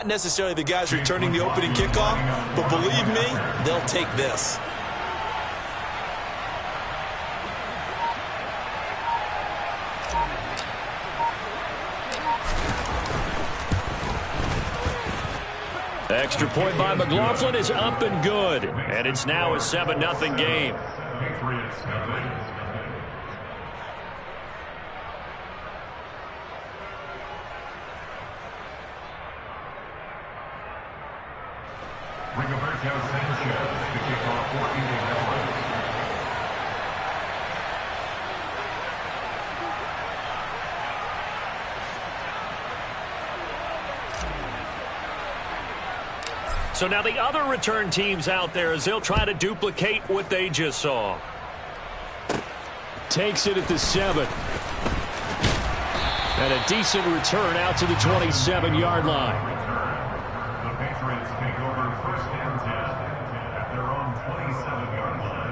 Not necessarily the guys returning the opening kickoff, but believe me, they'll take this. Extra point by McLaughlin is up and good, and it's now a 7-0 game. So now the other return teams out there as they'll try to duplicate what they just saw. Takes it at the 7. And a decent return out to the 27-yard line. The Patriots take over first and 10 at their own 27-yard line.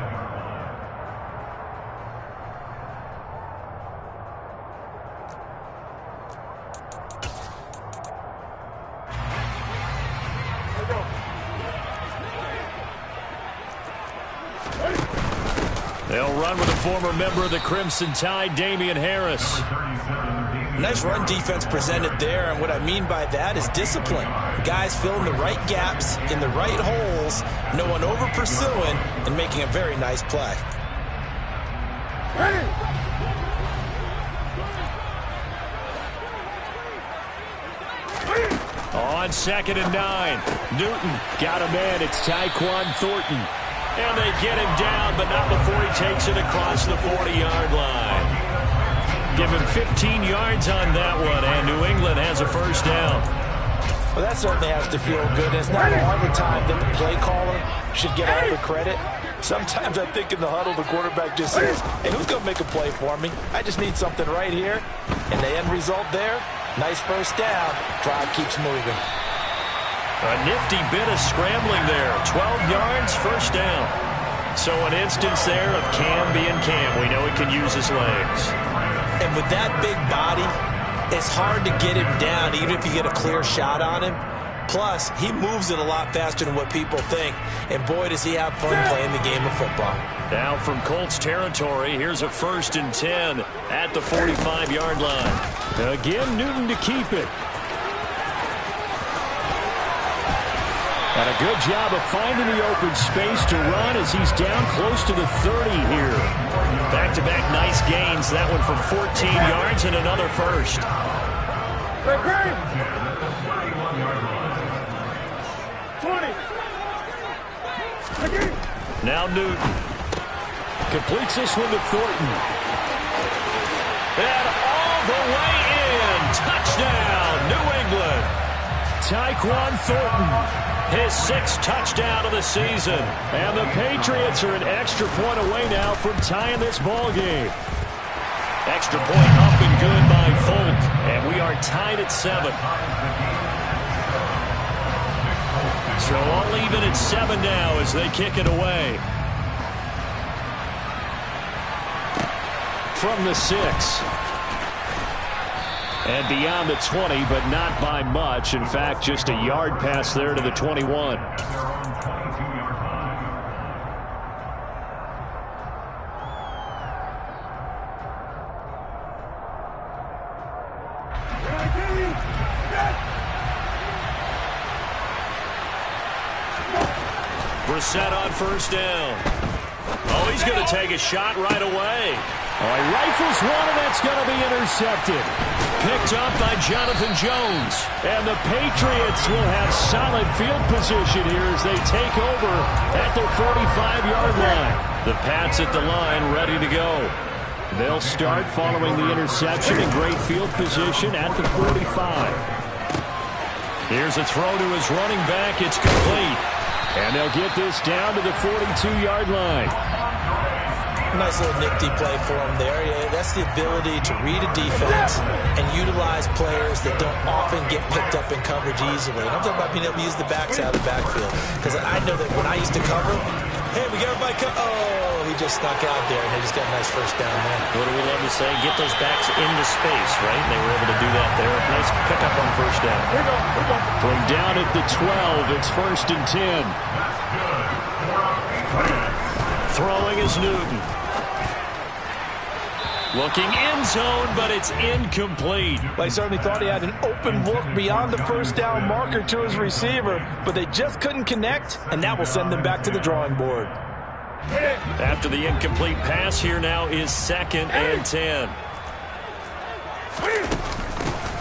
They'll run with a former member of the Crimson Tide, Damian Harris. Nice run defense presented there, and what I mean by that is discipline. Guys filling the right gaps in the right holes, no one over-pursuing, and making a very nice play. On 2nd and 9, Newton got a man. It's Tyquan Thornton. And they get him down, but not before he takes it across the 40-yard line. Give him 15 yards on that one, and New England has a first down. Well, that certainly has to feel good. It's not all the time that the play caller should get all the credit. Sometimes I think in the huddle, the quarterback just says, hey, who's going to make a play for me? I just need something right here. And the end result there, nice first down. Drive keeps moving. A nifty bit of scrambling there. 12 yards, first down. So an instance there of Cam being Cam. We know he can use his legs. And with that big body, it's hard to get him down, even if you get a clear shot on him. Plus, he moves it a lot faster than what people think. And boy, does he have fun playing the game of football. Now from Colts territory, here's a 1st and 10 at the 45-yard line. Again, Newton to keep it. And a good job of finding the open space to run as he's down close to the 30 here. Back-to-back nice gains. That one for 14 yards and another first. Now Newton completes this one to Thornton. And all the way in. Touchdown, New England. Tyquan Thornton. His 6th touchdown of the season. And the Patriots are an extra point away now from tying this ball game. Extra point up and good by Folk. And we are tied at 7. So all even at 7 now as they kick it away. From the 6. And beyond the 20, but not by much. In fact, just a yard pass there to the 21. Brissett on first down. Oh, he's going to take a shot right away. Oh, he rifles one, and that's going to be intercepted. Picked up by Jonathan Jones. And the Patriots will have solid field position here as they take over at their 45-yard line. The Pats at the line ready to go. They'll start following the interception in great field position at the 45. Here's a throw to his running back. It's complete. And they'll get this down to the 42-yard line. Nice little nifty play for him there. Yeah, that's the ability to read a defense and utilize players that don't often get picked up in coverage easily. And I'm talking about being able to use the backside of the backfield. Because I know that when I used to cover, Hey, we got everybody come. Oh, he just snuck out there, and they just got a nice first down there. What do we love to say? Get those backs into space, right? And they were able to do that there. Nice pickup on first down. From down at the 12, it's 1st and 10. Throwing is Newton. Looking end zone, but it's incomplete. They certainly thought he had an open look beyond the first down marker to his receiver, but they just couldn't connect, and that will send them back to the drawing board. After the incomplete pass, here now is 2nd and 10.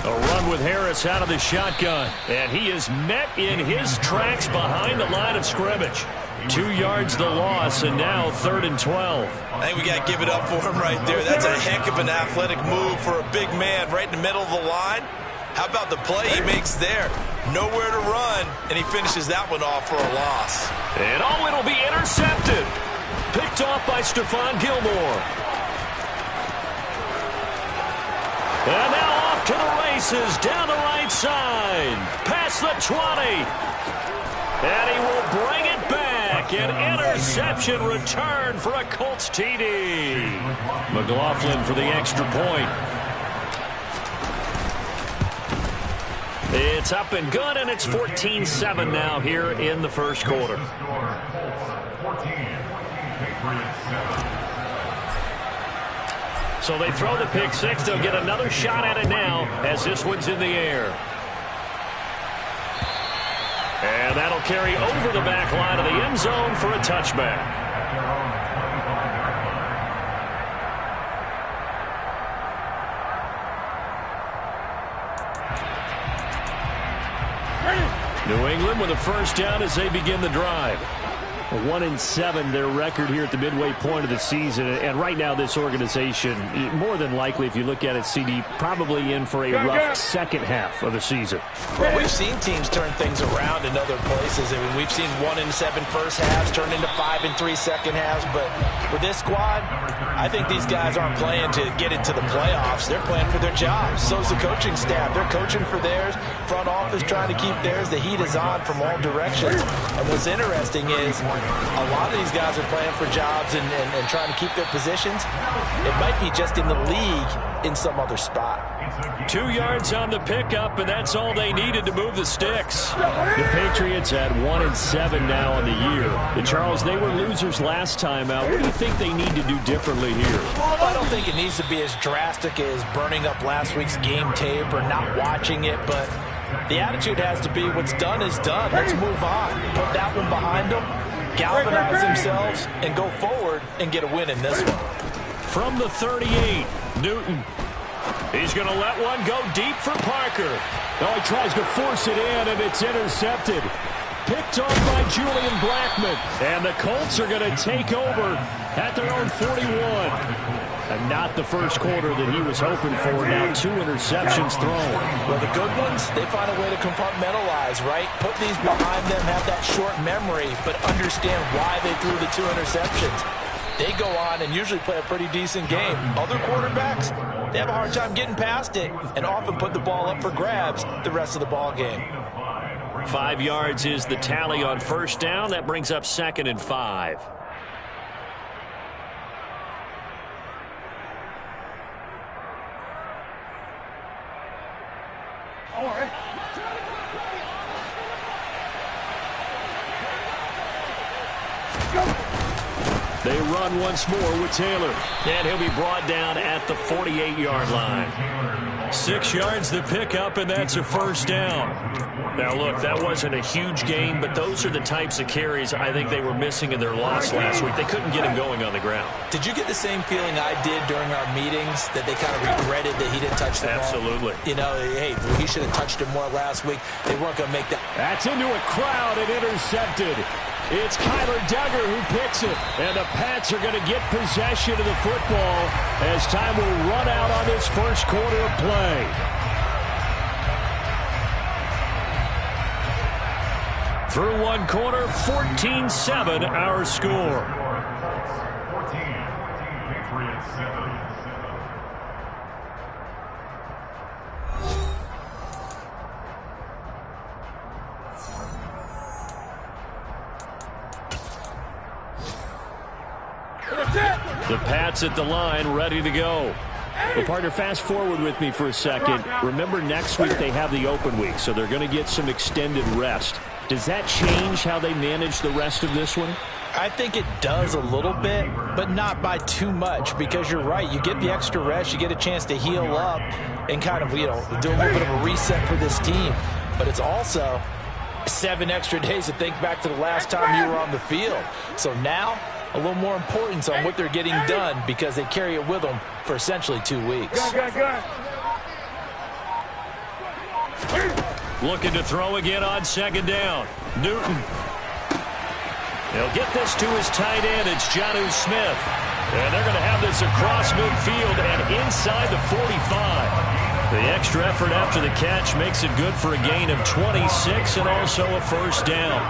A run with Harris out of the shotgun, and he is met in his tracks behind the line of scrimmage. 2 yards the loss, and now 3rd and 12. I think we got to give it up for him right there. That's a heck of an athletic move for a big man right in the middle of the line. How about the play he makes there? Nowhere to run, and he finishes that one off for a loss. And it'll be intercepted. Picked off by Stephon Gilmore. And now off to the races down the right side. Past the 20. And he will bring it back. An interception return for a Colts TD. McLaughlin for the extra point. It's up and good, and it's 14-7 now here in the first quarter. So they throw the pick six. They'll get another shot at it now as this one's in the air. And that'll carry over the back line of the end zone for a touchback. New England with a first down as they begin the drive. 1-7 their record here at the midway point of the season, and right now this organization, more than likely if you look at it, CD, probably in for a rough second half of the season. Well, we've seen teams turn things around in other places. I mean, we've seen 1-7 first halves turn into 5-3 second halves, but with this squad, I think these guys aren't playing to get into the playoffs. They're playing for their jobs. So's the coaching staff. They're coaching for theirs. Front office trying to keep theirs. The heat is on from all directions. And what's interesting is a lot of these guys are playing for jobs and trying to keep their positions. It might be just in the league in some other spot. 2 yards on the pickup, and that's all they needed to move the sticks. The Patriots at 1-7 now on the year. The Charles, they were losers last time out. What do you think they need to do differently here? Well, I don't think it needs to be as drastic as burning up last week's game tape or not watching it, but the attitude has to be what's done is done. Let's move on. Put that one behind them, galvanize themselves, and go forward and get a win in this one. From the 38, Newton. He's going to let one go deep for Parker. Oh, he tries to force it in, and it's intercepted. Picked off by Julian Blackmon. And the Colts are going to take over at their own 41. And not the first quarter that he was hoping for. Now 2 interceptions thrown. Well, the good ones, they find a way to compartmentalize, right? Put these behind them, have that short memory, but understand why they threw the 2 interceptions. They go on and usually play a pretty decent game. Other quarterbacks, they have a hard time getting past it and often put the ball up for grabs the rest of the ball game. 5 yards is the tally on first down. That brings up 2nd and 5. They run once more with Taylor. And he'll be brought down at the 48-yard line. 6 yards the pickup, and that's a first down. Now, look, that wasn't a huge gain, but those are the types of carries I think they were missing in their loss last week. They couldn't get him going on the ground. Did you get the same feeling I did during our meetings, that they kind of regretted that he didn't touch the ball? Absolutely. You know, hey, he should have touched it more last week. They weren't going to make that. That's into a crowd and intercepted. It's Kyler Duggar who picks it. And the Pats are going to get possession of the football as time will run out on this first quarter of play. Through one quarter, 14-7 our score. 14, Patriots 7. The Pats at the line, ready to go. Well, partner, fast forward with me for a second. Remember, next week they have the open week, so they're going to get some extended rest. Does that change how they manage the rest of this one? I think it does a little bit, but not by too much, because you're right. You get the extra rest, you get a chance to heal up and kind of, do a little bit of a reset for this team. But it's also 7 extra days to think back to the last time you were on the field. So now, a little more importance on what they're getting done, because they carry it with them for essentially 2 weeks. Looking to throw again on second down. Newton. He'll get this to his tight end. It's Jonnu Smith. And they're going to have this across midfield and inside the 45. The extra effort after the catch makes it good for a gain of 26 and also a first down.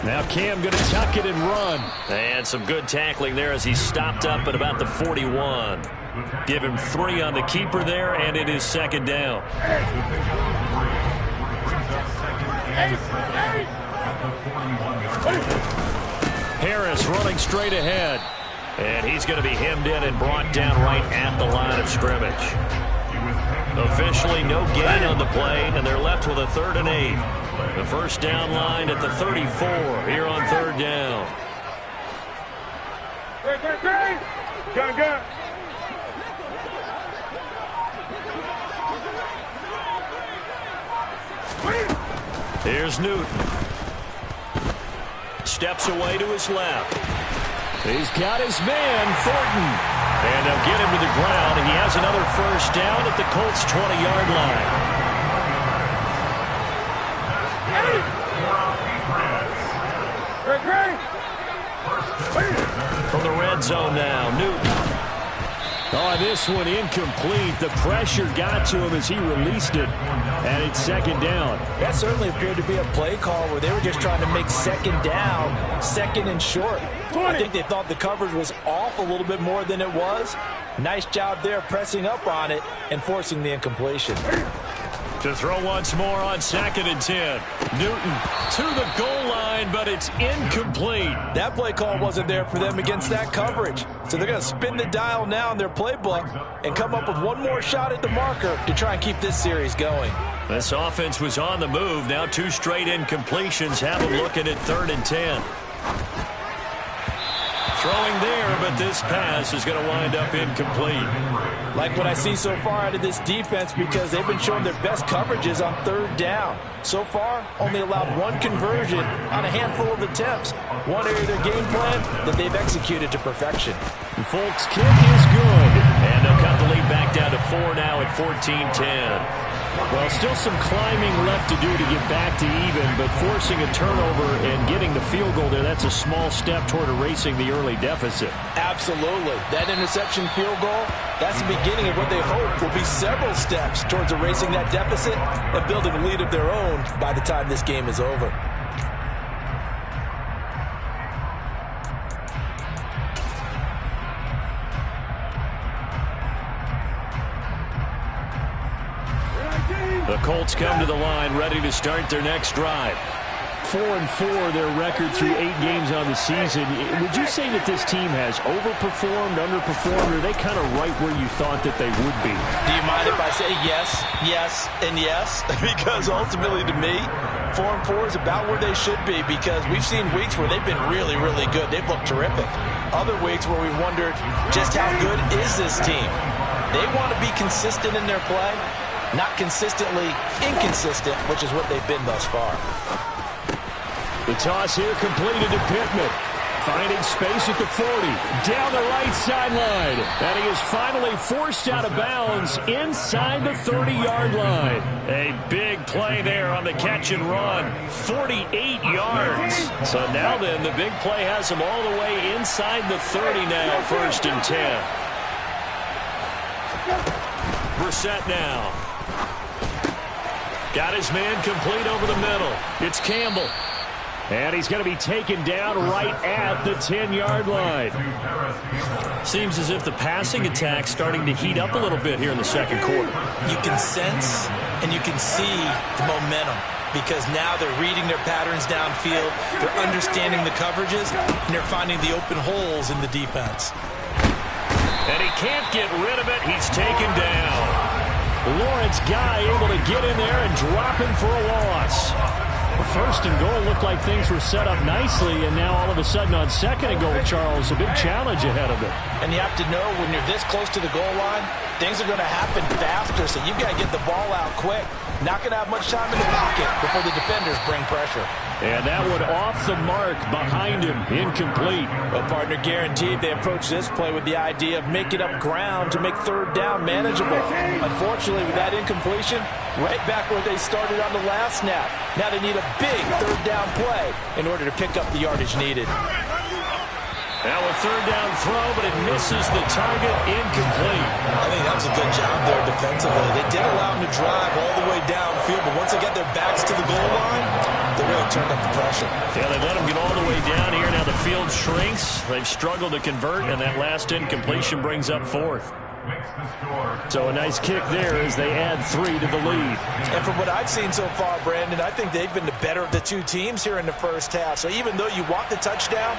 Now Cam going to tuck it and run. And some good tackling there as he stopped up at about the 41. Give him 3 on the keeper there, and it is second down. Harris running straight ahead. And he's going to be hemmed in and brought down right at the line of scrimmage. Officially no gain on the play, and they're left with a 3rd and 8. The first down line at the 34 here on 3rd down. Here's Newton. Steps away to his left. He's got his man, Thornton. And they'll get him to the ground. He has another first down at the Colts' 20-yard line. From the red zone now, Newton. Oh, this one incomplete. The pressure got to him as he released it. And it's second down. That certainly appeared to be a play call where they were just trying to make second down, second and short. I think they thought the coverage was off a little bit more than it was. Nice job there pressing up on it and forcing the incompletion. To throw once more on 2nd and 10. Newton to the goal line, but it's incomplete. That play call wasn't there for them against that coverage. So they're going to spin the dial now in their playbook and come up with one more shot at the marker to try and keep this series going. This offense was on the move. Now 2 straight incompletions have them looking at 3rd and 10. Throwing there, but this pass is going to wind up incomplete. Like what I see so far out of this defense, because they've been showing their best coverages on 3rd down. So far, only allowed 1 conversion on a handful of attempts. One area of their game plan that they've executed to perfection. The Folks kick is good. And they'll cut the lead back down to 4 now at 14-10. Well, still some climbing left to do to get back to even, but forcing a turnover and getting the field goal there, that's a small step toward erasing the early deficit. Absolutely. That interception field goal, that's the beginning of what they hope will be several steps towards erasing that deficit and building a lead of their own by the time this game is over. The Colts come to the line, ready to start their next drive. 4-4, their record through 8 games on the season. Would you say that this team has overperformed, underperformed, or are they kind of right where you thought that they would be? Do you mind if I say yes, yes, and yes? Because ultimately to me, 4-4 is about where they should be, because we've seen weeks where they've been really, really good. They've looked terrific. Other weeks where we've wondered just how good is this team. They want to be consistent in their play, not consistently inconsistent, which is what they've been thus far. The toss here completed to Pittman. Finding space at the 40. Down the right sideline. And he is finally forced out of bounds inside the 30-yard line. A big play there on the catch and run. 48 yards. So now then, the big play has him all the way inside the 30 now. 1st and 10. Brissett now. Got his man complete over the middle. It's Campbell. And he's going to be taken down right at the 10-yard line. Seems as if the passing attack's starting to heat up a little bit here in the second quarter. You can sense and you can see the momentum because now they're reading their patterns downfield, they're understanding the coverages, and they're finding the open holes in the defense. And he can't get rid of it. He's taken down. Lawrence Guy able to get in there and drop him for a loss. First and goal looked like things were set up nicely, and now all of a sudden on second and goal, Charles, a big challenge ahead of it. And you have to know when you're this close to the goal line, things are going to happen faster, so you've got to get the ball out quick. Not going to have much time in the pocket before the defenders bring pressure. And that one off the mark behind him, incomplete. Well, partner, guaranteed they approach this play with the idea of making up ground to make third down manageable. Unfortunately, with that incompletion, right back where they started on the last snap. Now they need a big third down play in order to pick up the yardage needed. Now a third down throw, but it misses the target, incomplete. I think that was a good job there defensively. They did allow them to drive all the way downfield, but once they got their backs to the goal line, they really turned up the pressure. Yeah, they let them get all the way down here. Now the field shrinks. They've struggled to convert, and that last incompletion brings up fourth. So a nice kick there as they add 3 to the lead. And from what I've seen so far, Brandon, I think they've been the better of the two teams here in the first half. So even though you want the touchdown,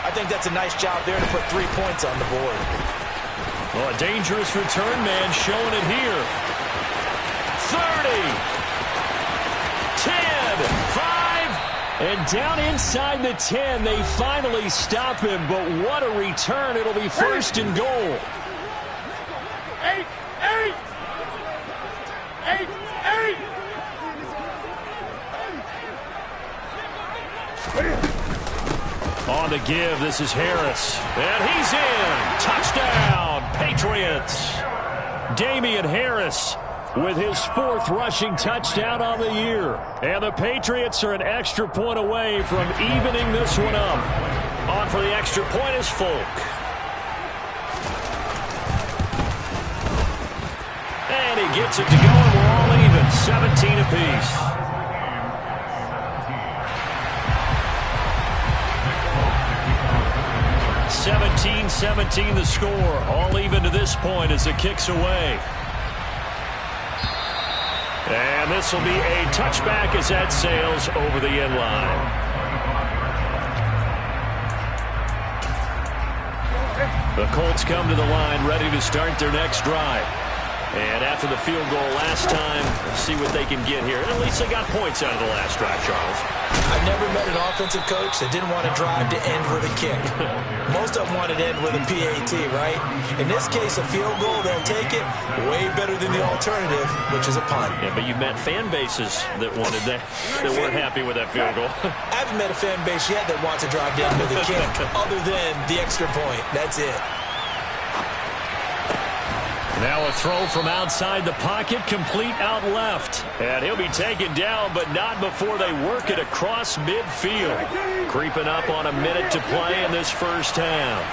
I think that's a nice job there to put 3 points on the board. Well, a dangerous return man showing it here. 30, 10, 5. And down inside the 10, they finally stop him. But what a return. It'll be first and goal. 8. On the give, this is Harris. And he's in. Touchdown, Patriots. Damian Harris with his 4th rushing touchdown on the year. And the Patriots are an extra point away from evening this one up. On for the extra point is Folk. And he gets it to go, and we're all even. 17 apiece. 17-17 the score. All even to this point as the kick's away. And this will be a touchback as that sails over the end line. The Colts come to the line ready to start their next drive. And after the field goal last time, let's see what they can get here. And at least they got points out of the last drive, Charles. I've never met an offensive coach that didn't want to drive to end with a kick. Most of them wanted to end with a PAT, right? In this case, a field goal, they'll take it. Way better than the alternative, which is a punt. Yeah, but you've met fan bases that wanted that, that weren't happy with that field goal. I haven't met a fan base yet that wants to drive to end with a kick, other than the extra point. That's it. Now a throw from outside the pocket, complete out left. And he'll be taken down, but not before they work it across midfield. Creeping up on a minute to play in this first half.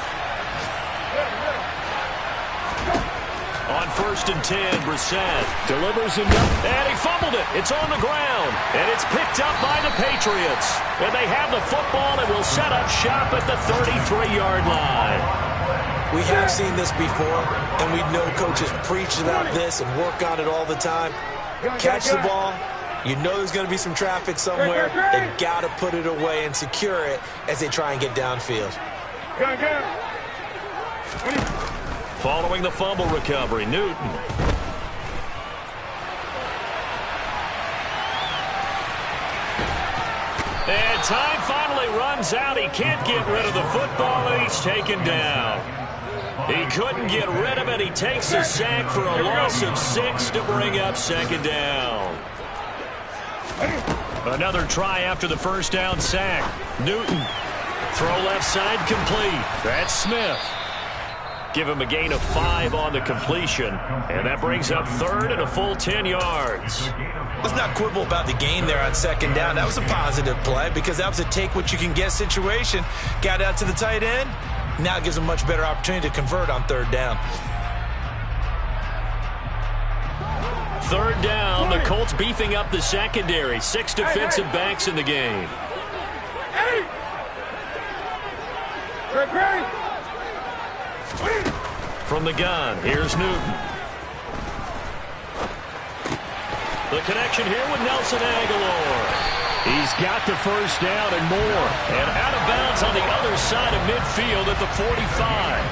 On 1st and 10, Brissett delivers him up, and he fumbled it. It's on the ground, and it's picked up by the Patriots. And they have the football and will set up shop at the 33-yard line. We have seen this before, and we know coaches preach about this and work on it all the time. Catch the ball. You know there's going to be some traffic somewhere. They've got to put it away and secure it as they try and get downfield. Following the fumble recovery, Newton. And time finally runs out. He can't get rid of the football, and he's taken down. He couldn't get rid of it. He takes a sack for a loss of 6 to bring up second down. Another try after the first down sack. Newton. Throw left side complete. That's Smith. Give him a gain of 5 on the completion. And that brings up third and a full 10 yards. Let's not quibble about the gain there on second down. That was a positive play because that was a take-what-you-can-get situation. Got out to the tight end. Now it gives them a much better opportunity to convert on third down. Third down, the Colts beefing up the secondary. 6 defensive backs in the game. From the gun, here's Newton. The connection here with Nelson Aguilar. He's got the first down and more. And out of bounds on the other side of midfield at the 45.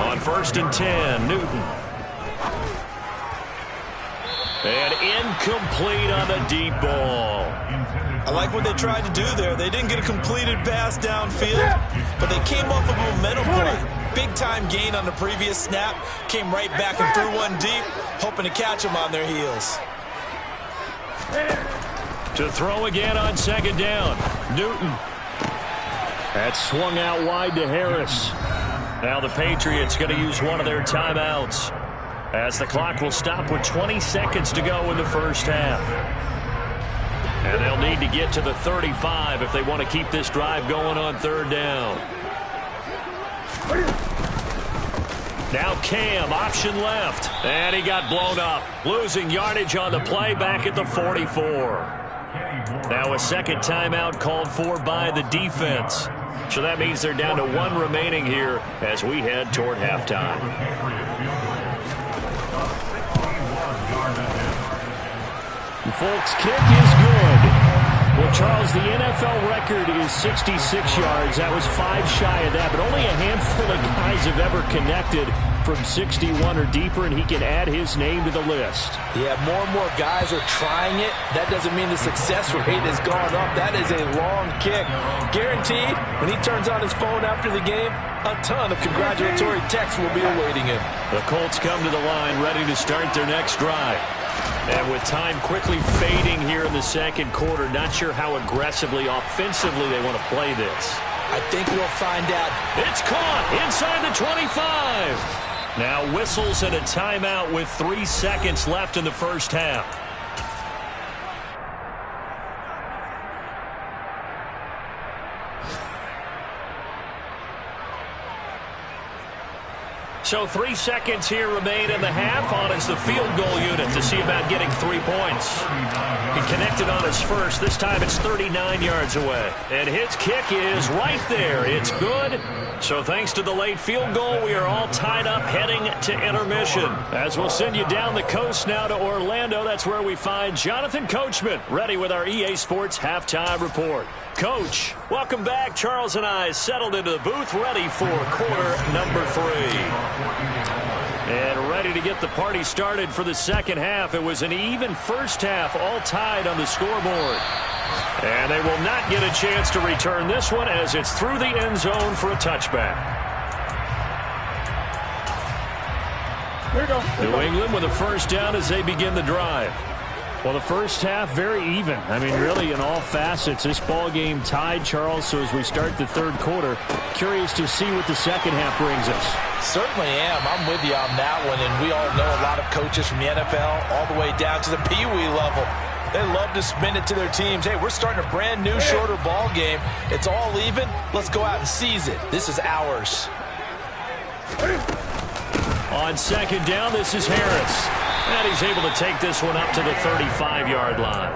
On 1st and 10, Newton. And incomplete on the deep ball. I like what they tried to do there. They didn't get a completed pass downfield, but they came off of a momentum play. Big-time gain on the previous snap. Came right back and threw one deep, hoping to catch them on their heels. To throw again on 2nd down. Newton. That swung out wide to Harris. Now the Patriots going to use one of their timeouts, as the clock will stop with 20 seconds to go in the first half. And they'll need to get to the 35 if they want to keep this drive going on 3rd down. Now Cam, option left. And he got blown up. Losing yardage on the play back at the 44. Now a second timeout called for by the defense. So that means they're down to 1 remaining here as we head toward halftime. Folks, kick is good. Well, Charles, the NFL record is 66 yards. That was 5 shy of that, but only a handful of guys have ever connected from 61 or deeper, and he can add his name to the list. Yeah, more and more guys are trying it. That doesn't mean the success rate has gone up. That is a long kick. Guaranteed, when he turns on his phone after the game, a ton of congratulatory texts will be awaiting him. The Colts come to the line ready to start their next drive. And with time quickly fading here in the 2nd quarter, not sure how aggressively, offensively they want to play this. I think we'll find out. It's caught inside the 25. Now whistles and a timeout with 3 seconds left in the first half. So 3 seconds here remain in the half. On is the field goal unit to see about getting 3 points. He connected on his first. This time it's 39 yards away. And his kick is right there. It's good. So thanks to the late field goal, we are all tied up heading to intermission. As we'll send you down the coast now to Orlando. That's where we find Jonathan Coachman ready with our EA Sports halftime report. Coach, welcome back. Charles and I settled into the booth ready for quarter number 3. And ready to get the party started for the second half. It was an even first half, all tied on the scoreboard. And they will not get a chance to return this one as it's through the end zone for a touchback. Here you go. New England with a first down as they begin the drive. Well, the first half, very even. I mean, really, in all facets, this ball game tied, Charles. So as we start the 3rd quarter, curious to see what the second half brings us. Certainly am. I'm with you on that one. And we all know a lot of coaches from the NFL all the way down to the Pee Wee level. They love to spin it to their teams. Hey, we're starting a brand new, shorter ball game. It's all even. Let's go out and seize it. This is ours. On 2nd down, this is Harris. And he's able to take this one up to the 35-yard line.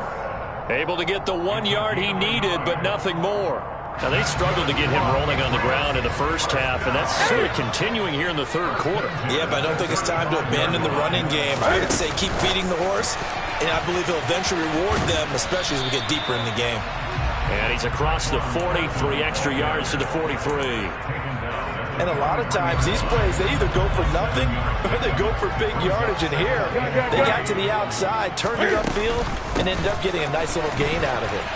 Able to get the 1 yard he needed, but nothing more. Now, they struggled to get him rolling on the ground in the first half, and that's sort of continuing here in the 3rd quarter. Yeah, but I don't think it's time to abandon the running game. I would say keep feeding the horse, and I believe he'll eventually reward them, especially as we get deeper in the game. And he's across the 40, 3 extra yards to the 43. And a lot of times, these plays, they either go for nothing or they go for big yardage. And here, they got to the outside, turned it upfield, and ended up getting a nice little gain out of it.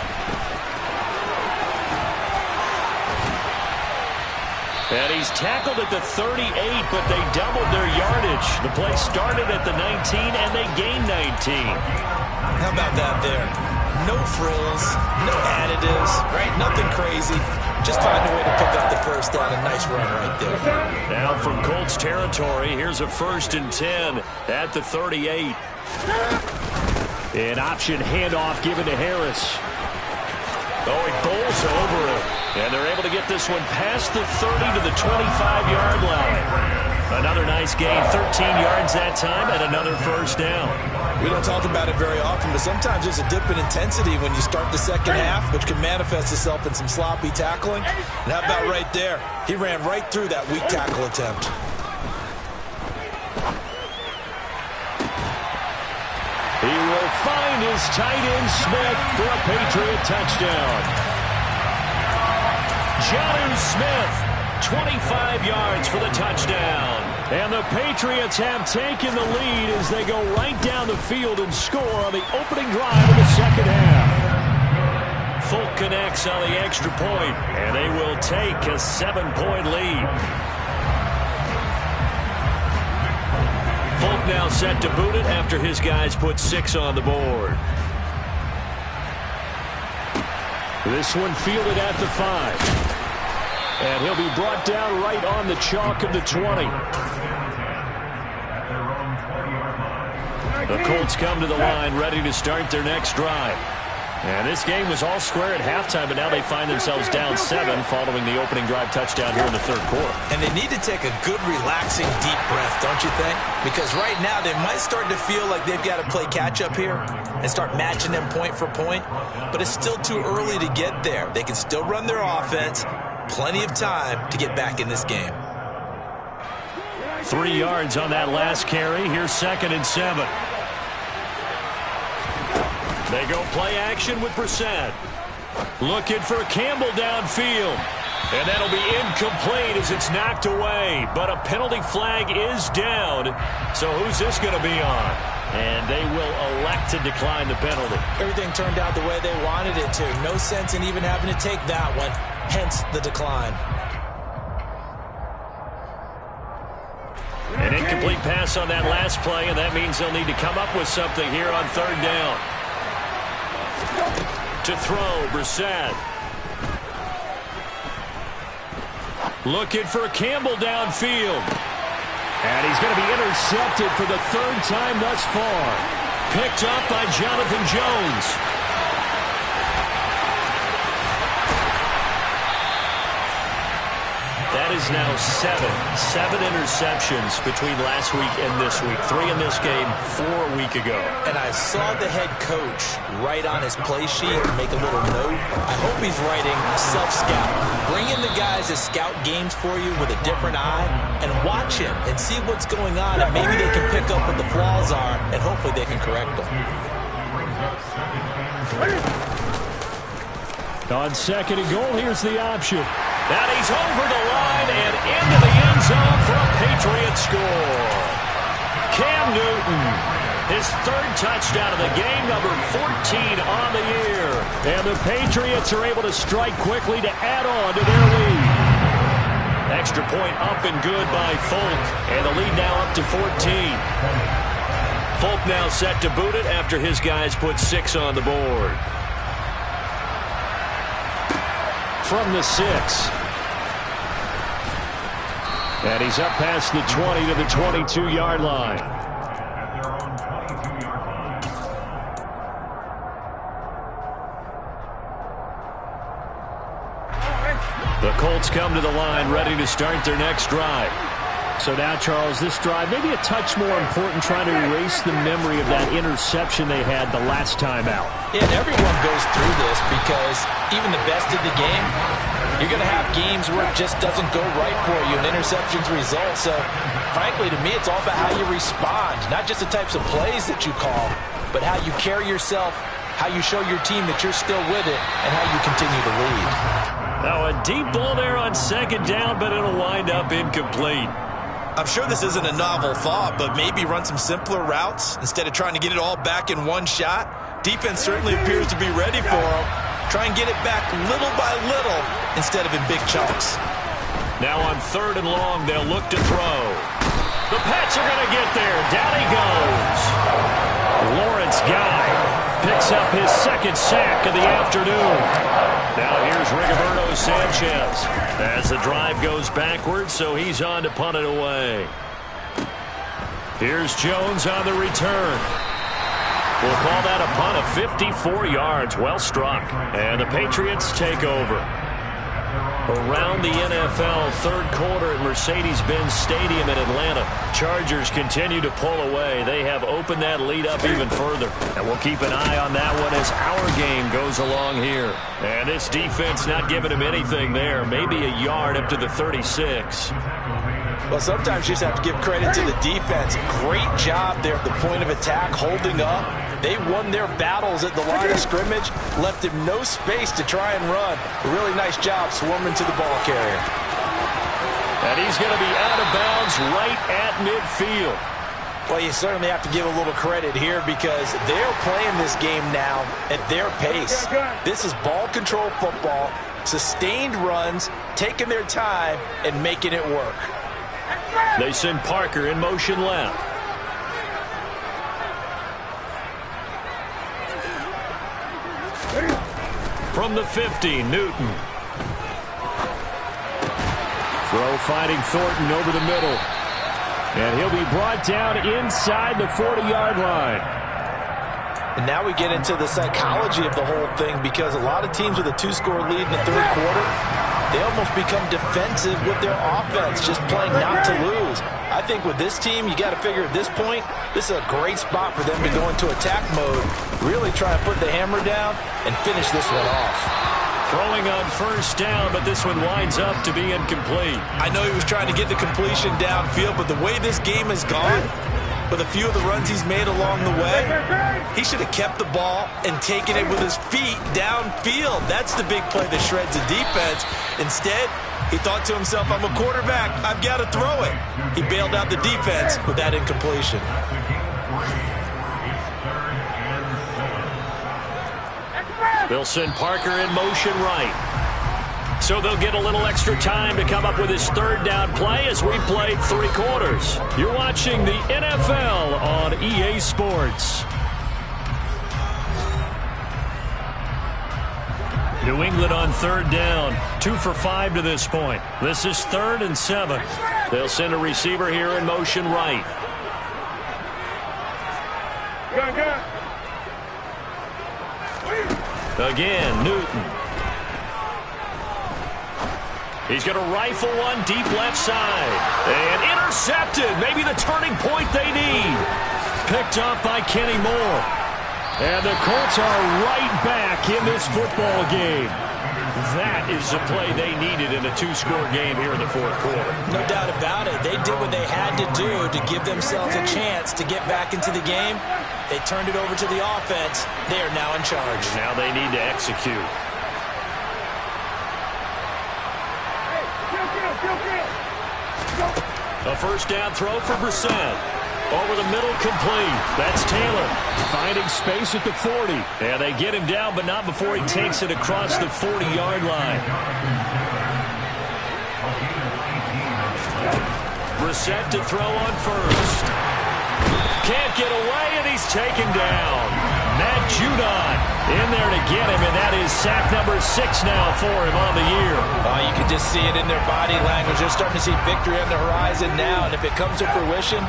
And he's tackled at the 38, but they doubled their yardage. The play started at the 19, and they gained 19. How about that there? No frills, no additives, right? Nothing crazy. Just find a way to pick up the first down. A nice run right there. Now from Colts territory, here's a 1st and 10 at the 38. An option handoff given to Harris. Oh, he bowls over him. And they're able to get this one past the 30 to the 25-yard line. Another nice gain, 13 yards that time, and another first down. We don't talk about it very often, but sometimes there's a dip in intensity when you start the second half, which can manifest itself in some sloppy tackling. And how about right there? He ran right through that weak tackle attempt. He will find his tight end Smith for a Patriot touchdown. Jonnu Smith, 25 yards for the touchdown. And the Patriots have taken the lead as they go right down the field and score on the opening drive of the second half. Folk connects on the extra point, and they will take a 7-point lead. Folk now set to boot it after his guys put 6 on the board. This one fielded at the 5. And he'll be brought down right on the chalk of the 20. The Colts come to the line ready to start their next drive. And this game was all square at halftime, but now they find themselves down 7 following the opening drive touchdown here in the third quarter. And they need to take a good, relaxing, deep breath, don't you think? Because right now they might start to feel like they've got to play catch-up here and start matching them point for point. But it's still too early to get there. They can still run their offense. Plenty of time to get back in this game. 3 yards on that last carry. Here's 2nd and 7. They go play action with Brissett. Looking for Campbell downfield. And that'll be incomplete as it's knocked away. But a penalty flag is down. So who's this going to be on? And they will elect to decline the penalty. Everything turned out the way they wanted it to. No sense in even having to take that one. Hence the decline. An incomplete pass on that last play, and that means they'll need to come up with something here on 3rd down. To throw, Brissett. Looking for Campbell downfield. And he's going to be intercepted for the 3rd time thus far. Picked up by Jonathan Jones. That is now 7 interceptions between last week and this week. 3 in this game, 4 a week ago. And I saw the head coach write on his play sheet, make a little note. I hope he's writing self-scout. Bring in the guys that scout games for you with a different eye and watch him and see what's going on, and maybe they can pick up what the flaws are, and hopefully they can correct them. On 2nd and goal, here's the option. Now he's over the line and into the end zone for a Patriot score. Cam Newton, his 3rd touchdown of the game, number 14 on the year. And the Patriots are able to strike quickly to add on to their lead. Extra point up and good by Folk, and the lead now up to 14. Folk now set to boot it after his guys put 6 on the board. From the 6. And he's up past the 20 to the 22-yard line. The Colts come to the line ready to start their next drive. So now, Charles, this drive maybe a touch more important, trying to erase the memory of that interception they had the last time out. Yeah, and everyone goes through this because even the best of the game, you're going to have games where it just doesn't go right for you and interceptions result. So, frankly, to me, it's all about how you respond, not just the types of plays that you call, but how you carry yourself, how you show your team that you're still with it, and how you continue to lead. Now a deep ball there on 2nd down, but it'll wind up incomplete. I'm sure this isn't a novel thought, but maybe run some simpler routes instead of trying to get it all back in one shot. Defense certainly appears to be ready for them. Try and get it back little by little instead of in big chunks. Now on 3rd and long, they'll look to throw. The Pats are going to get there. Down he goes. Lawrence Guy picks up his 2nd sack of the afternoon. Now here's Rigoberto Sanchez as the drive goes backwards, so he's on to punt it away. Here's Jones on the return. We'll call that a punt of 54 yards. Well struck. And the Patriots take over. Around the NFL, third quarter at Mercedes-Benz Stadium in Atlanta. Chargers continue to pull away. They have opened that lead up even further. And we'll keep an eye on that one as our game goes along here. And this defense not giving him anything there. Maybe a yard up to the 36. Well, sometimes you just have to give credit to the defense. Great job there at the point of attack, holding up. They won their battles at the line of scrimmage, left him no space to try and run. A really nice job swarming to the ball carrier. And he's going to be out of bounds right at midfield. Well, you certainly have to give a little credit here because they're playing this game now at their pace. This is ball control football, sustained runs, taking their time, and making it work. They send Parker in motion left. From the 50, Newton. Throw finding Thornton over the middle. And he'll be brought down inside the 40-yard line. And now we get into the psychology of the whole thing because a lot of teams with a two-score lead in the third quarter, they almost become defensive with their offense, just playing not to lose. I think with this team, you got to figure at this point, this is a great spot for them to go into attack mode, really try to put the hammer down and finish this one off. Throwing on first down, but this one winds up to be incomplete. I know he was trying to get the completion downfield, but the way this game has gone, with a few of the runs he's made along the way, he should have kept the ball and taken it with his feet downfield. That's the big play that shreds the defense. Instead, he thought to himself, I'm a quarterback, I've got to throw it. He bailed out the defense with that incompletion. They'll send Parker in motion right. So they'll get a little extra time to come up with his third down play as we played three quarters. You're watching the NFL on EA Sports. New England on third down. 2 for 5 to this point. This is 3rd and 7. They'll send a receiver here in motion right. Again, Newton. He's going to rifle one deep left side. And intercepted. Maybe the turning point they need. Picked up by Kenny Moore. And the Colts are right back in this football game. That is the play they needed in a two-score game here in the fourth quarter. No doubt about it. They did what they had to do to give themselves a chance to get back into the game. They turned it over to the offense. They are now in charge. Now they need to execute. A first down throw for Brissett. Over the middle, complete. That's Taylor finding space at the 40. Yeah, they get him down, but not before he takes it across the 40-yard line. Brissett to throw on first. Can't get away, and he's taken down. Matt Judon in there to get him, and that is sack number 6 now for him on the year. You can just see it in their body language. They're starting to see victory on the horizon now, and if it comes to fruition,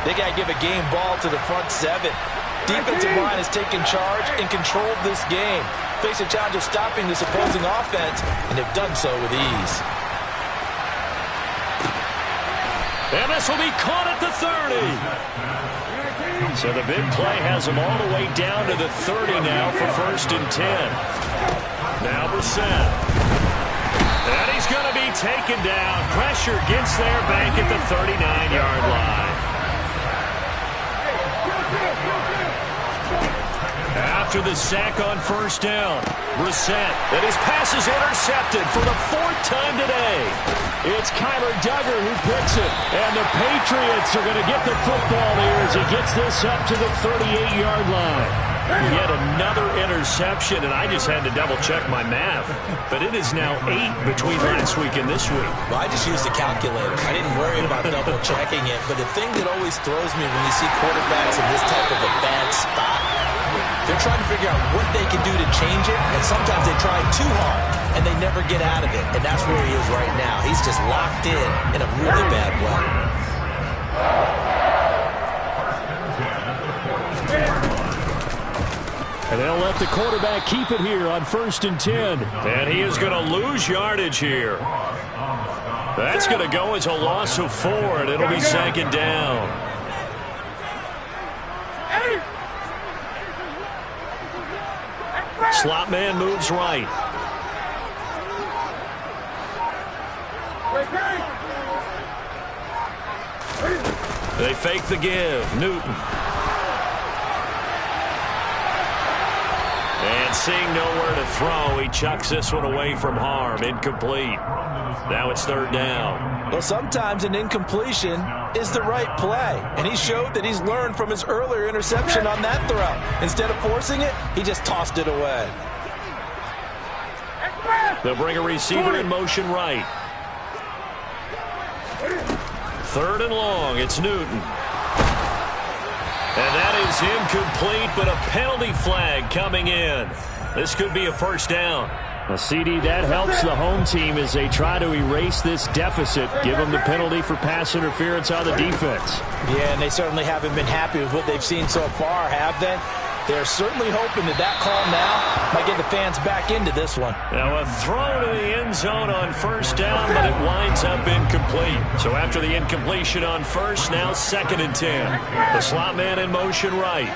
they got to give a game ball to the front 7. Defensive line has taken charge and controlled this game. Face a challenge of stopping this opposing offense, and they've done so with ease. And this will be caught at the 30. So the big play has them all the way down to the 30 now for 1st and 10. Now Brissett. And he's going to be taken down. Pressure gets there back at the 39-yard line. After the sack on first down, Brissett, and his pass is intercepted for the 4th time today. It's Kyler Duggar who picks it, and the Patriots are going to get the football here as he gets this up to the 38-yard line. Yet another interception, and I just had to double-check my math. But it is now 8 between last week and this week. Well, I just used a calculator. I didn't worry about double-checking it. But the thing that always throws me when you see quarterbacks in this type of a bad spot, they're trying to figure out what they can do to change it, and sometimes they try too hard, and they never get out of it. And that's where he is right now. He's just locked in a really bad way. And they'll let the quarterback keep it here on 1st and 10. And he is going to lose yardage here. That's going to go as a loss of 4, and it'll be 2nd down. Slot man moves right. They fake the give. Newton. And seeing nowhere to throw, he chucks this one away from harm. Incomplete. Now it's 3rd down. Well, sometimes an incompletion is the right play, and he showed that he's learned from his earlier interception on that throw. Instead of forcing it, he just tossed it away. They'll bring a receiver in motion right. 3rd and long. It's Newton. And that is incomplete, but a penalty flag coming in. This could be a 1st down. Well, CD, that helps the home team as they try to erase this deficit. Give them the penalty for pass interference on the defense. Yeah, and they certainly haven't been happy with what they've seen so far, have they? They're certainly hoping that call now might get the fans back into this one. Now a throw to the end zone on 1st down, but it winds up incomplete. So after the incompletion on 1st, now 2nd and 10. The slot man in motion right.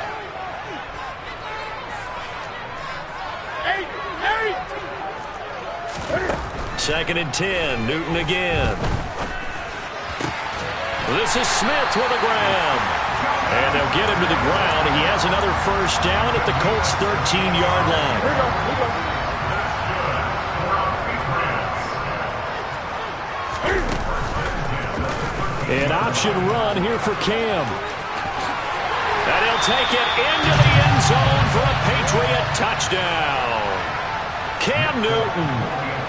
Second and 10. Newton again. This is Smith with a grab. And they'll get him to the ground. He has another 1st down at the Colts' 13-yard line. An option run here for Cam. And he'll take it into the end zone for a Patriot touchdown. Cam Newton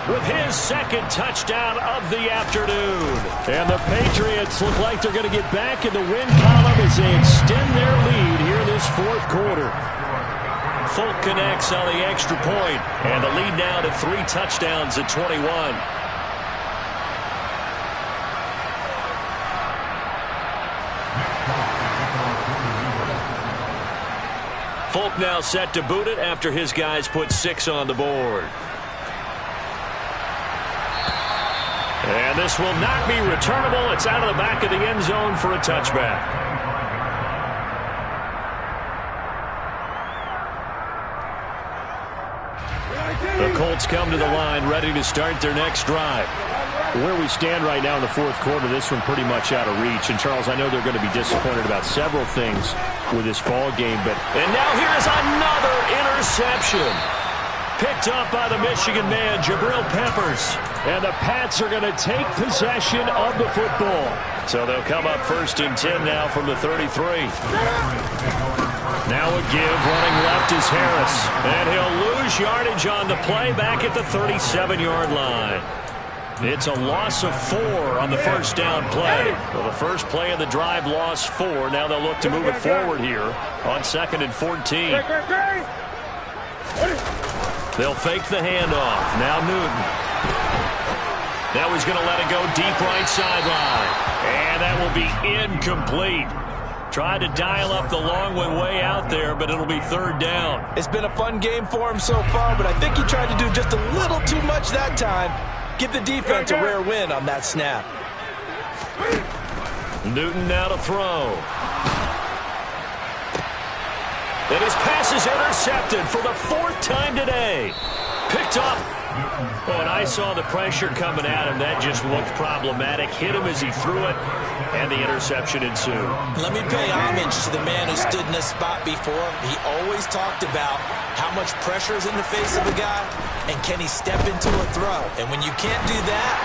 with his 2nd touchdown of the afternoon. And the Patriots look like they're going to get back in the win column as they extend their lead here in this 4th quarter. Folk connects on the extra point, and the lead now to 3 touchdowns at 21. Folk now set to boot it after his guys put 6 on the board. And this will not be returnable. It's out of the back of the end zone for a touchback. The Colts come to the line ready to start their next drive. Where we stand right now in the 4th quarter, this one pretty much out of reach. And, Charles, I know they're going to be disappointed about several things with this ball game. And now here's another interception. Picked up by the Michigan man, Jabril Peppers. And the Pats are going to take possession of the football. So they'll come up 1st and 10 now from the 33. Now a give, running left is Harris. And he'll lose yardage on the play back at the 37-yard line. It's a loss of 4 on the 1st down play. Well, the first play of the drive lost 4. Now they'll look to move it forward here on 2nd and 14. They'll fake the handoff. Now Newton. Now he's going to let it go deep right sideline. And that will be incomplete. Tried to dial up the long one way out there, but it'll be 3rd down. It's been a fun game for him so far, but I think he tried to do just a little too much that time. Give the defense a rare win on that snap. Newton now to throw. And his pass is intercepted for the 4th time today. Picked up. Oh, and I saw the pressure coming at him. That just looked problematic. Hit him as he threw it, and the interception ensued. Let me pay homage to the man who stood in this spot before. He always talked about how much pressure is in the face of a guy, and can he step into a throw. And when you can't do that...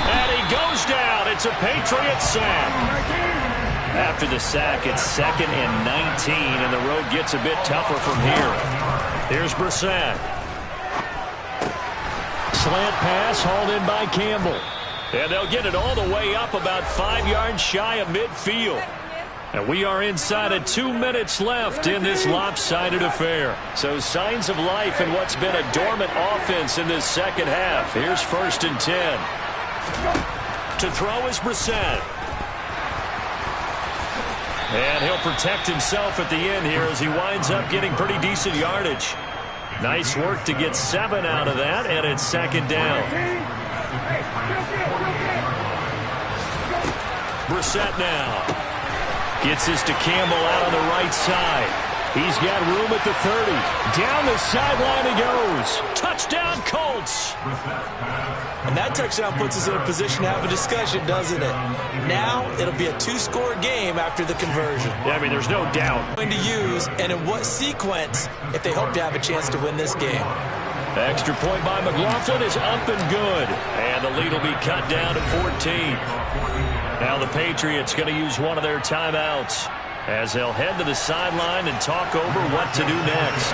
And he goes down. It's a Patriot sack. After the sack, it's 2nd and 19, and the road gets a bit tougher from here. Here's Brissett. Slant pass hauled in by Campbell. And they'll get it all the way up about 5 yards shy of midfield. And we are inside of 2 minutes left in this lopsided affair. So signs of life in what's been a dormant offense in this second half. Here's 1st and 10. To throw is Brissett. And he'll protect himself at the end here as he winds up getting pretty decent yardage. Nice work to get 7 out of that, and it's second down. Brissett now. Gets this to Campbell out on the right side. He's got room at the 30. Down the sideline he goes. Touchdown, Colts. And that touchdown puts us in a position to have a discussion, doesn't it? Now it'll be a 2-score game after the conversion. Yeah, I mean, there's no doubt. Going to use and in what sequence if they hope to have a chance to win this game. The extra point by McLaughlin is up and good. And the lead will be cut down to 14. Now the Patriots going to use one of their timeouts as they'll head to the sideline and talk over what to do next.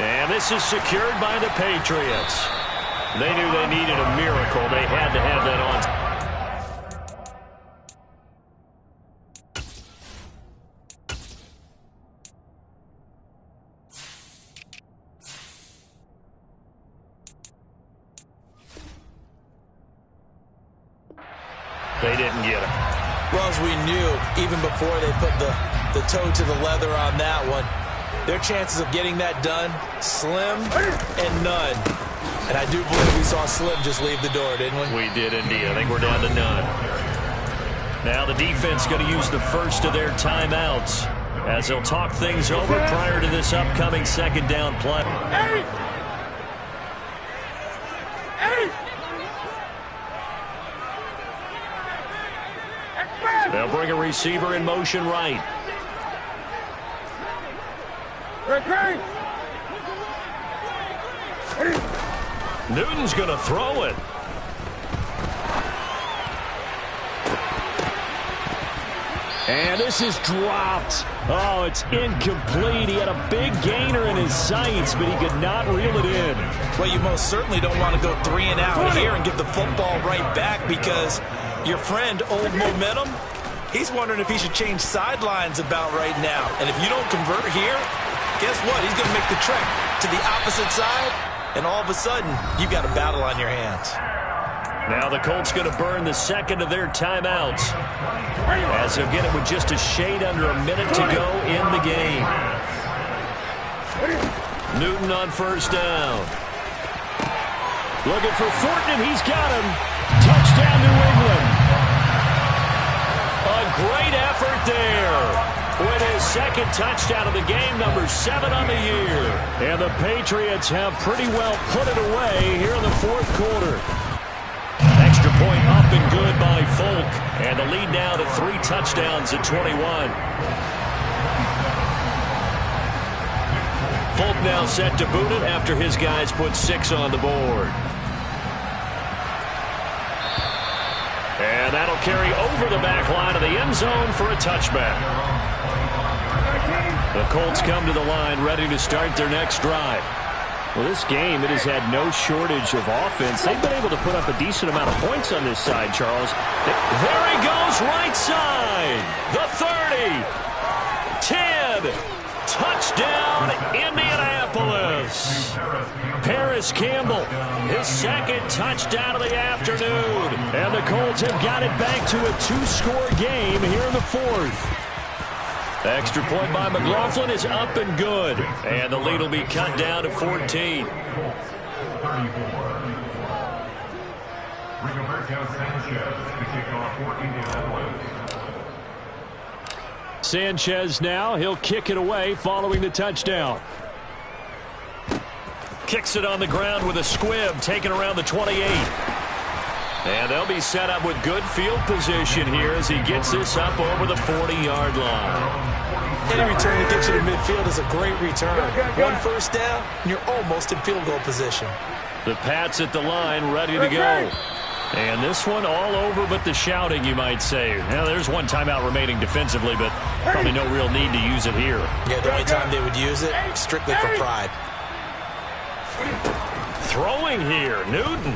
And this is secured by the Patriots. They knew they needed a miracle. They had to have that on. They didn't get him. Well, as we knew, even before they put the toe to the leather on that one, their chances of getting that done, slim and none. And I do believe we saw Slim just leave the door, didn't we? We did indeed. I think we're down to none. Now the defense going to use the first of their timeouts as they'll talk things over prior to this upcoming second down play. They'll bring a receiver in motion right. Newton's going to throw it. And this is dropped. Oh, it's incomplete. He had a big gainer in his sights, but he could not reel it in. Well, you most certainly don't want to go 3 and out here and give the football right back because your friend, Old Momentum, he's wondering if he should change sidelines about right now. And if you don't convert here, guess what? He's going to make the trek to the opposite side, and all of a sudden, you've got a battle on your hands. Now the Colts going to burn the second of their timeouts as they'll get it with just a shade under a minute to go in the game. Newton on first down. Looking for Thornton, and he's got him. Touchdown, New England. A great effort there with his second touchdown of the game, number 7 on the year. And the Patriots have pretty well put it away here in the fourth quarter. Extra point up and good by Folk. And the lead now to 3 touchdowns at 21. Folk now set to boot it after his guys put 6 on the board. And that'll carry over the back line of the end zone for a touchback. The Colts come to the line ready to start their next drive. Well, this game, it has had no shortage of offense. They've been able to put up a decent amount of points on this side, Charles. There he goes, right side. The 30. 10. Touchdown, Indianapolis. Paris Campbell, his second touchdown of the afternoon. And the Colts have got it back to a 2-score game here in the fourth. The extra point by McLaughlin is up and good. And the lead will be cut down to 14. Sanchez now, he'll kick it away following the touchdown. Kicks it on the ground with a squib, taken around the 28. And they'll be set up with good field position here as he gets this up over the 40-yard line. Any return that gets you to midfield is a great return. 1 first down, and you're almost in field goal position. The Pats at the line ready to go. And this one all over but the shouting, you might say. Now, there's one timeout remaining defensively, but probably no real need to use it here. Yeah, the only time they would use it, strictly for pride. Throwing here, Newton.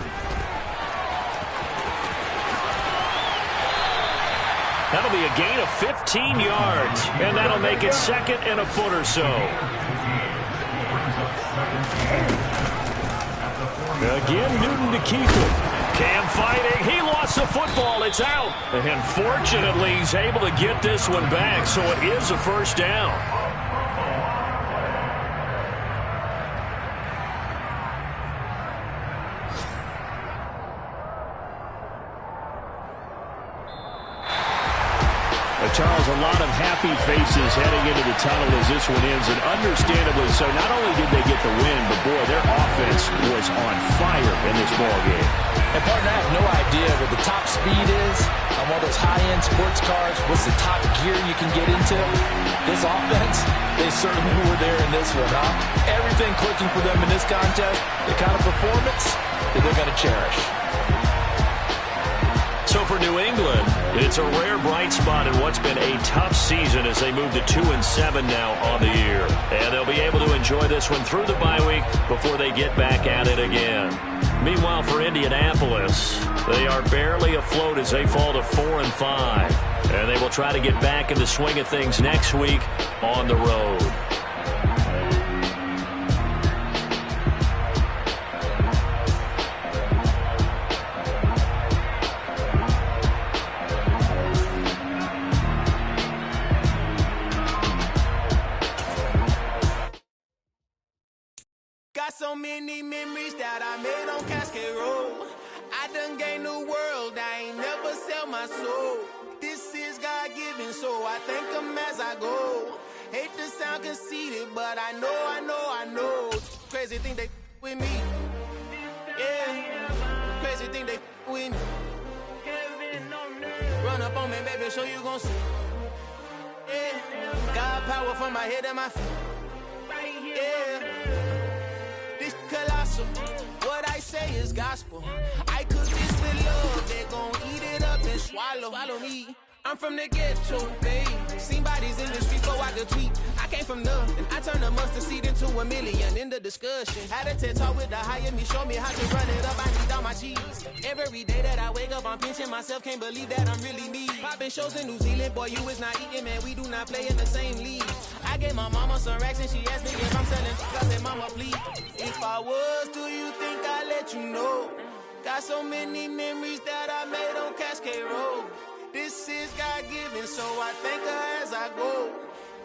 That'll be a gain of 15 yards, and that'll make it second and a foot or so. Again, Newton to keep it. Cam fighting. He lost the football. It's out. And fortunately, he's able to get this one back, so it is a first down. Charles, a lot of happy faces heading into the tunnel as this one ends, and understandably so. Not only did they get the win, but boy, their offense was on fire in this ballgame. And partner, I have no idea what the top speed is on one of those high-end sports cars. What's the top gear you can get into? This offense, they certainly were there in this one, huh? Everything clicking for them in this contest, the kind of performance that they're going to cherish. So for New England, it's a rare bright spot in what's been a tough season as they move to 2-7 now on the year. And they'll be able to enjoy this one through the bye week before they get back at it again. Meanwhile, for Indianapolis, they are barely afloat as they fall to 4-5. And they will try to get back in the swing of things next week on the road. So many memories that I made on Cascade Road. I done gained the world, I ain't never sell my soul. This is God-given, so I thank him as I go. Hate to sound conceited, but I know. Crazy thing they with me. Yeah, crazy thing they with me. Run up on me, baby, show you gon' see. Yeah, God power from my head and my feet. Yeah. Colossal. What I say is gospel. I cook this with love. They gon' eat it up and swallow me. I'm from the ghetto, babe. Seen bodies in the street so I could tweet. I came from nothing. I turned a mustard seed into a million in the discussion. Had a TED talk with the higher me, show me how to run it up. I need all my cheese. Every day that I wake up, I'm pinching myself. Can't believe that I'm really me. Popping shows in New Zealand, boy, you is not eating, man. We do not play in the same league. I gave my mama some racks and she asked me if I'm selling. I said, mama, please. If I was, do you think I'd let you know? Got so many memories that I made on Cascade Road. This is God-given, so I thank her as I go.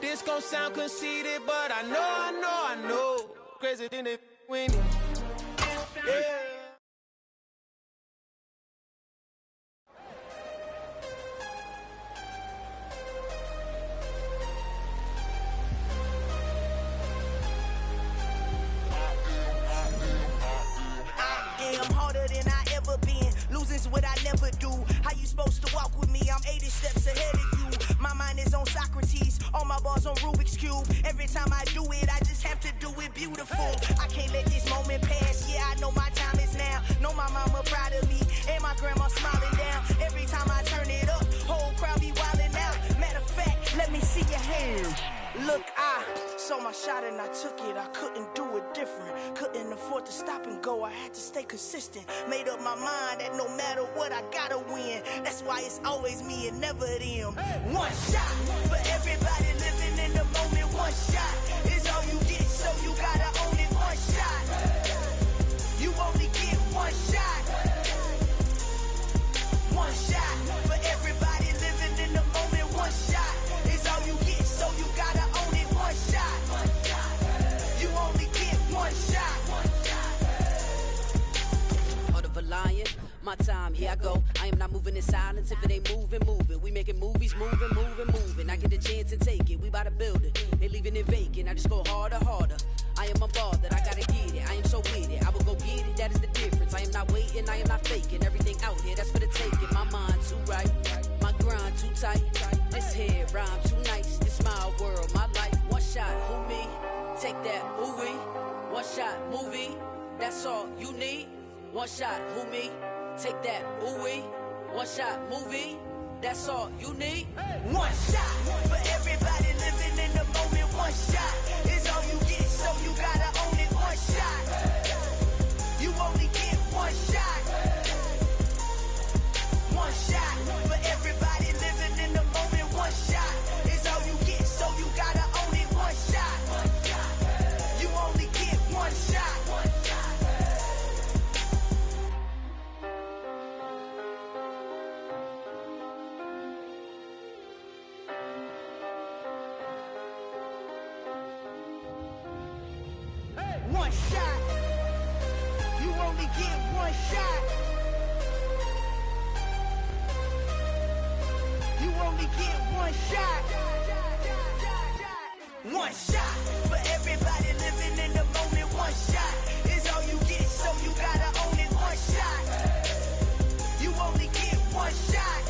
This gon' sound conceited, but I know. Crazy thing they win. Yeah. I'm harder than I ever been. Losing's what I never do. How you supposed to walk with me? I'm 80 steps ahead of you. My mind is on Socrates. All my bars on Rubik's Cube. Every time I do it, I just have to do it beautiful. I can't let this moment pass. Yeah, I know my time is now. Know my mama proud of me. And my grandma smiling down. Every time I turn it up, whole crowd be wildin' out. Matter of fact, let me see your hands. Look, I saw my shot and I took it. I couldn't do it different. Couldn't afford to stop and go. I had to stay consistent. Made up my mind that no matter what, I gotta win. That's why it's always me and never them. One shot for everybody living in the moment. One shot is all you get, so you gotta own it. One shot. You only get one shot. One shot for everybody living in the moment. One shot is all you get, so you gotta own it. One shot. You only get one shot. Heart of a lion, my time, here I go. I am not moving in silence. If it ain't moving. We making movies, moving. I get a chance to take it. We bout to build it. They leaving it vacant. I just go harder. I am a ball that I gotta get it. I am so with it. I will go get it. That is the difference. I am not waiting. I am not faking. Everything out here, that's for the taking. My mind too right. My grind too tight. This head rhyme too nice. This my world, my life. One shot, who me? Take that, who we? One shot, movie. That's all you need. One shot, who me? Take that, who we? One shot, movie. That's all you need. One shot for everybody living in the moment. One shot is all you get, so you gotta own it. One shot. You only get one shot. One shot for everybody living in the moment. One shot is all you get, so you gotta own it. One shot. You only get one shot. one shot. You only get one shot. You only get one shot. One shot for everybody living in the moment. One shot is all you get, so you gotta own it. One shot. You only get one shot.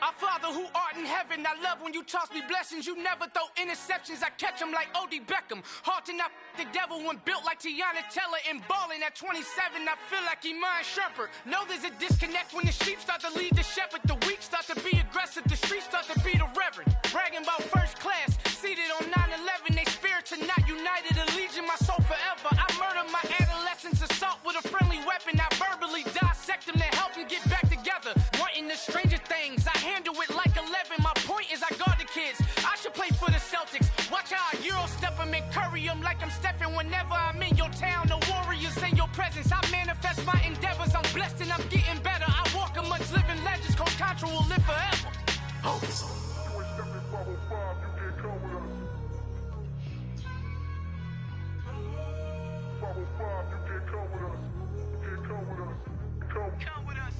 Our Father who art in heaven, I love when you toss me blessings. You never throw interceptions, I catch them like O.D. Beckham. Hard to not the devil when built like Tiana Teller and balling at 27. I feel like Iman Shumpert. Know there's a disconnect when the sheep start to lead the shepherd. The weak start to be aggressive, the streets start to be the reverend. Bragging about first class, seated on 9/11. They spirits are not united, allegiance my soul forever. I murder my adolescence, assault with a friendly weapon. I verbally dissect them to help them get back together. Wanting the stranger things, I handle it like 11. My point is I guard the kids. I should play for the Celtics. Watch how I Euro step them and curry them like I'm Stephen. Whenever I'm in your town, the Warriors in your presence. I manifest my endeavors. I'm blessed and I'm getting better. I walk amongst living legends. Coach Contra will live forever. Oh. You ain't stepping 505, you can't come with us. 505, you can't come with us. You can't come with us. Come with us.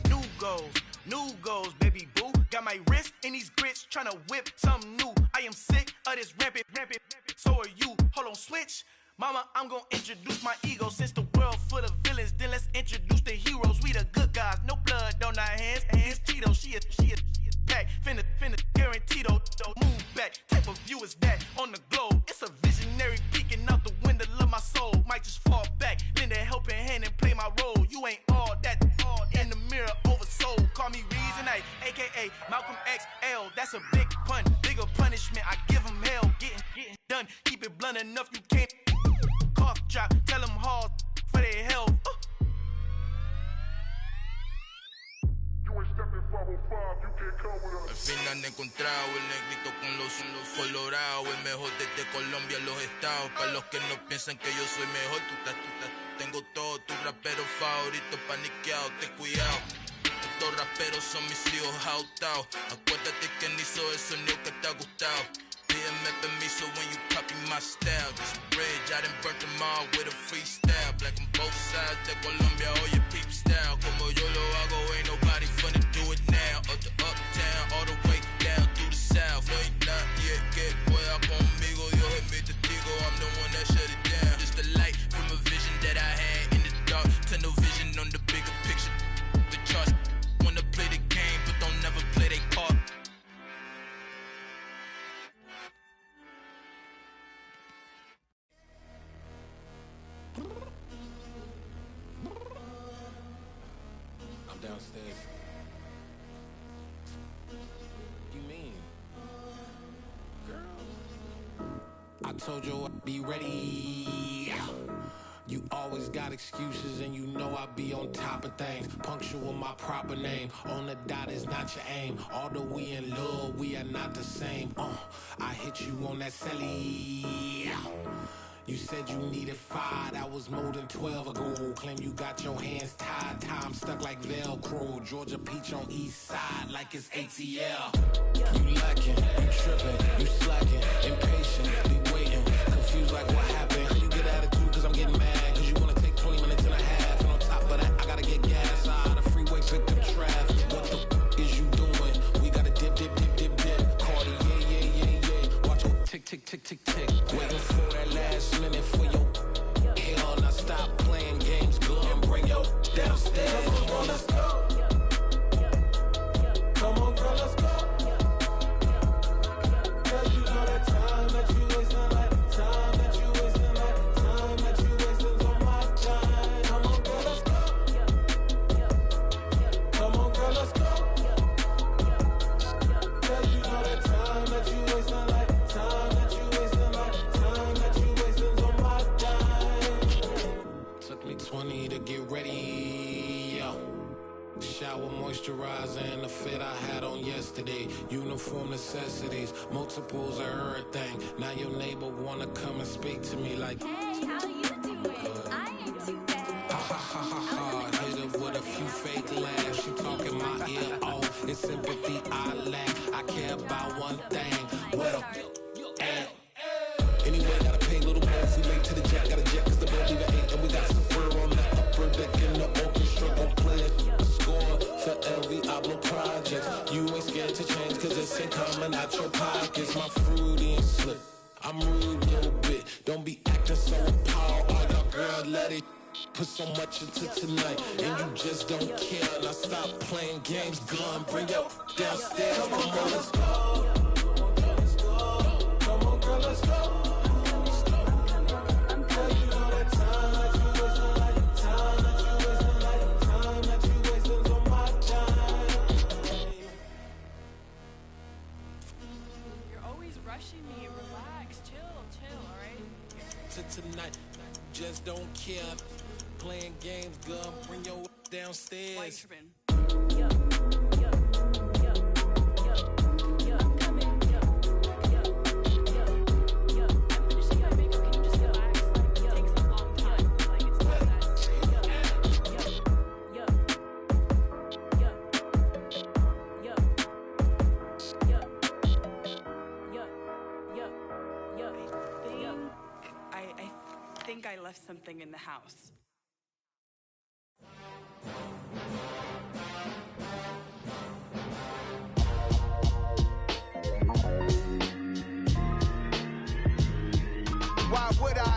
New goals, baby boo. Got my wrist in these grits, tryna whip something new. I am sick of this rampant. So are you. Hold on, switch. Mama, I'm gonna introduce my ego. Since the world full of villains, then let's introduce the heroes. We the good guys, no blood on our hands. Hands Tito, she is back. Finna, guaranteed though. Move back, type of view is that on the globe. It's a visionary peeking out the window of my soul. Might just fall back, lend a helping hand and play my role. You ain't all that in the mirror oversold. Call me Reason A, aka Malcolm XL. That's a big pun, bigger punishment. I give him hell, getting done. Keep it blunt enough, you can't cough drop. Tell them hard for their health. You ain't stepping 505, you can't come with us. Al fin han encontrado el negrito con los colorados. El mejor desde Colombia, los estados. Para los que no piensan que yo soy mejor, tú estás. Tengo todo, tu rapero favorito paniqueado, ten cuidado. Estos raperos son mis hijos jautados. Acuérdate que ni hizo el sonido que te ha gustado. Pídeme permiso when you copy my style. This bridge, I done burnt them all with a freestyle. Black on both sides de Colombia, oye peep style. Como yo lo hago, ain't nobody finna do it now. Up to uptown, all the way down through the south. No hay nadie que pueda conmigo, Dios es mi testigo. I'm the one that shut it down. Just the light from a vision that I had in the dark. Tunnel vision on the bigger picture. The charts wanna play the game, but don't never play their part. I'm downstairs. You mean? Girl, I told you I'd be ready. You always got excuses and you know I be on top of things. Punctual my proper name. On the dot is not your aim. Although we in love, we are not the same. I hit you on that celly. You said you needed 5, that was more than 12 ago. Claim you got your hands tied, time stuck like Velcro. Georgia Peach on east side like it's ATL. You lacking, you tripping, you slacking, impatient, be waiting, confused like what happened. You get attitude cause I'm getting mad, cause you wanna take 20 minutes and a half. And on top of that, I gotta get gas out of the freeway, pick up traffic. What the is you doing? We gotta dip. Cardi, yeah. Watch it tick. Waiting for that last minute for your hell. Now stop playing games, go and bring your downstairs. Come on, girl, let's go. Come on, girl, let's go. Cause you know that time that you wasting, like time that you wasting, like time that you wasting on my time. Come on, girl, let's go. Come on, girl, let's go. Cause you know that time that you wasting, like time that you wasting, like time that you wasting on my time. Took me 20 to get ready, yo. Shower moisturizer and the fit I had on yesterday. Uniform necessities, multiples of everything. Now your neighbor wanna come and speak to me like, hey, how you doing? I ain't too bad. Ha ha ha ha ha. Hit her with a few fake laughs. She talking my ear off. It's sympathy I lack. I care about one thing. Well, and anyway, gotta pay a little more. We late to the jack, gotta jet 'cause the boat leave at 8. And we got some fur on the upper deck in the orchestra. Gon' play it. Score for every Ablo project. You ain't scared to change 'cause it's ain't coming out your pockets. My fruity and slip. I'm rude a little bit. Don't be acting so appalled. All y'all girl, let it put so much into tonight. And you just don't care. Now stop playing games. Gun, bring your downstairs. Come on, girl, let's go. Come on, girl, let's go. Rushing me. Relax. Chill, all right? Tonight, just don't care. Playing games, girl, bring your downstairs. Why you tripping? I think I left something in the house.